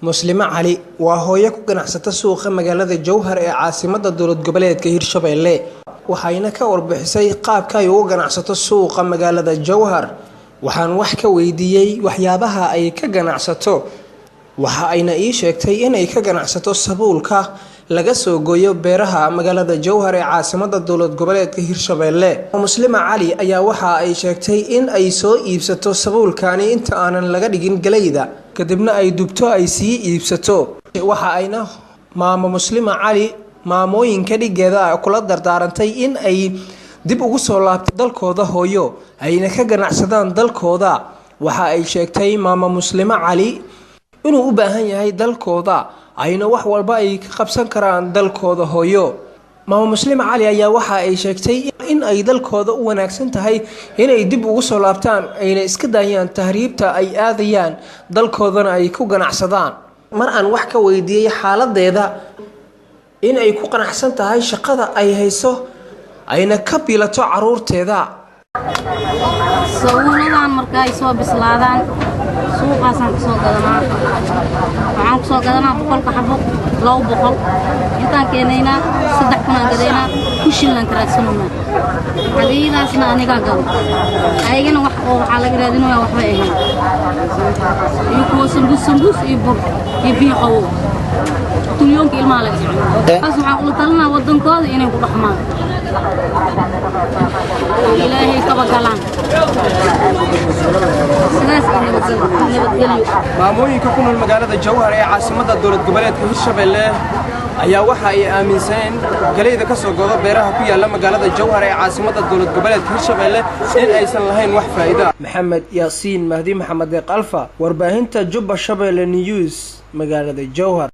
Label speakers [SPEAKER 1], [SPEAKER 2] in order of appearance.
[SPEAKER 1] Muslima Cali waa hooyo ku ganacsata suuqa magaalada Jowhar ee caasimadda dowlad goboleedka Hirshabelle waxayna ka warbixisay qaabka ay uga ganacsato suuqa magaalada Jowhar waxaan wax ka weydiiyay waxyaabaha ay ka ganacsato waxa ayna ii sheegtay in ay ka ganacsato sabuulka laga soo gooyo beeraha magaalada Jowhar ee caasimadda dowlad goboleedka Hirshabelle Muslima Cali ayaa waxa ay sheegtay in ay soo iibsato sabuulkaani inta aanan laga dhigin galayda kadibna ay dubto ay sii iibsato waxa ayna maamo Muslima Cali maamooyinka dhigeeda kula dardaarantay in ay dib ugu soo laabto dalkooda hooyo ayna ka ganacsadaan dalkooda waxa ay sheegtay maamo Muslima Cali inuu u baahan yahay dalkooda ayna wax walba ay ka qabsan karaan dalkooda hooyo maamo Muslima Cali ayaa waxa ay sheegtay in ay dalkooda u wanaagsan tahay inay dib ugu soo laabtaan ayna iska daayaan tahriibta ay aadayaan dalkoodana ay ku ganacsadaan mar aan wax ka weydiiyay xaaladeeda in ay ku qanacsan tahay shaqada ay hayso ayna ka bilato caruurteeda
[SPEAKER 2] sawiradan markay soo bislaadaan suuqaasan soo gadanaa waxaan soo gadanaa boqolka xabo 200 intaan keenayna 300 gadeena ku shillan karaadsanuma hadiidaasna aniga galo ayagana wax oo waxa laga raadinayaa waxba ahayn iyo kuwa sambus iyo bur iyo biyo tulyoonka ilmaha laga jecel waxaan u talnaa wadankooda inay ku dhaxmaan ilaahay ka bagalaan
[SPEAKER 1] maamooyinka ku nool magaalada Jowhar ee caasimadda dowlad goboleedka Hirshabelle ayaa waxa ay aaminsan galayda ka soo go'do beeraha ku yaala magaalada Jowhar ee caasimadda dowlad goboleedka Hirshabelle in aysan lahayn wax faa'iido Maxamed Yaasiin Mahdi Maxamed Qalfa warbaahinta Jubba Shabelle News magaalada Jowhar.